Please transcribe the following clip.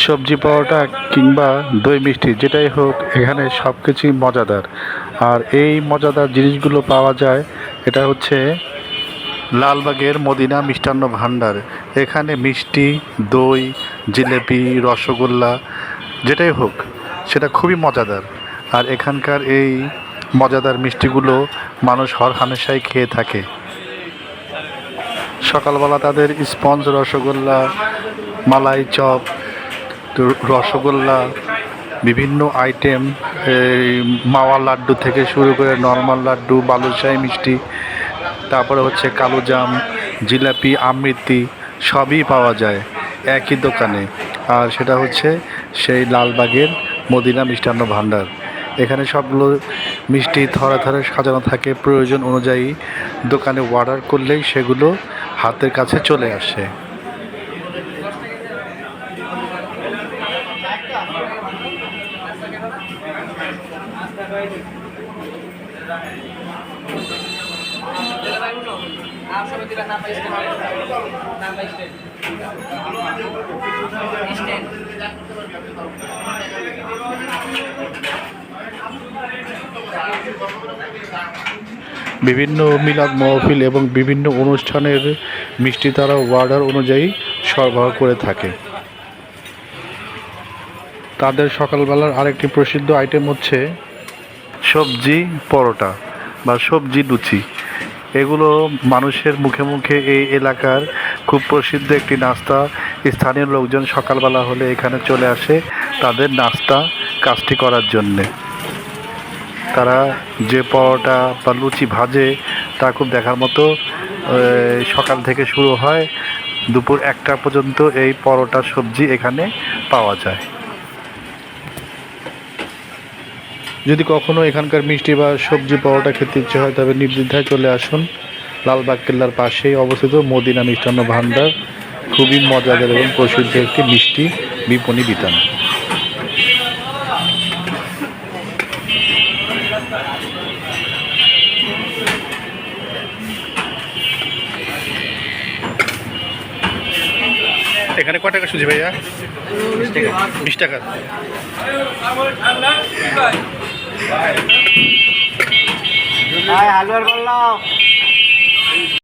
সবজি পরোটা কিংবা দই মিষ্টি যেটাই হোক, এখানে সব কিছুই মজাদার। আর এই মজাদার জিনিসগুলো পাওয়া যায়, এটা হচ্ছে লালবাগের মদিনা মিষ্টান্ন ভাণ্ডার। এখানে মিষ্টি, দই, জিলেপি, রসগোল্লা যেটাই হোক সেটা খুবই মজাদার। আর এখানকার এই মজাদার মিষ্টিগুলো মানুষ হরহামেশাই খেয়ে থাকে। সকালবেলা তাদের স্পঞ্জ রসগোল্লা, মালাই চপ, রসগোল্লা, বিভিন্ন আইটেম, এই মাওয়া লাড্ডু থেকে শুরু করে নর্মাল লাড্ডু, বালুশাহী মিষ্টি, তারপরে হচ্ছে কালোজাম, জিলাপি, আমৃতি সবই পাওয়া যায় একই দোকানে। আর সেটা হচ্ছে সেই লালবাগের মদিনা মিষ্টান্ন ভাণ্ডার। এখানে সবগুলো মিষ্টি থরে থরে সাজানো থাকে, প্রয়োজন অনুযায়ী দোকানে অর্ডার করলেই সেগুলো হাতের কাছে চলে আসে। বিভিন্ন মিলাদ মাহফিল এবং বিভিন্ন অনুষ্ঠানের মিষ্টি তারা অর্ডার অনুযায়ী সরবরাহ করে থাকে। তাদের সকালবেলার আরেকটি প্রসিদ্ধ আইটেম হচ্ছে সবজি পরোটা বা সবজি লুচি। এগুলো মানুষের মুখে মুখে এই এলাকার খুব প্রসিদ্ধ একটি নাস্তা। স্থানীয় লোকজন সকালবেলা হলে এখানে চলে আসে তাদের নাস্তা কাজটি করার জন্যে। তারা যে পরোটা বা লুচি ভাজে তা খুব দেখার মতো। সকাল থেকে শুরু হয়, দুপুর 1টা পর্যন্ত এই পরোটা সবজি এখানে পাওয়া যায়। যদি কখনো এখানকার মিষ্টি বা সবজি পরোটা খেতে ইচ্ছে হয় তবে নির্দ্বিধায় চলে আসুন। লালবাগ কেল্লার পাশেই অবস্থিত মদিনা মিষ্টান্ন ভাণ্ডার খুবই মজাদার এবং প্রসিদ্ধ একটি মিষ্টি বিপণী বিতান। এখানে কয় টাকা সুজি ভাইয়া? 20 টাকা। হালুয়ার বললাম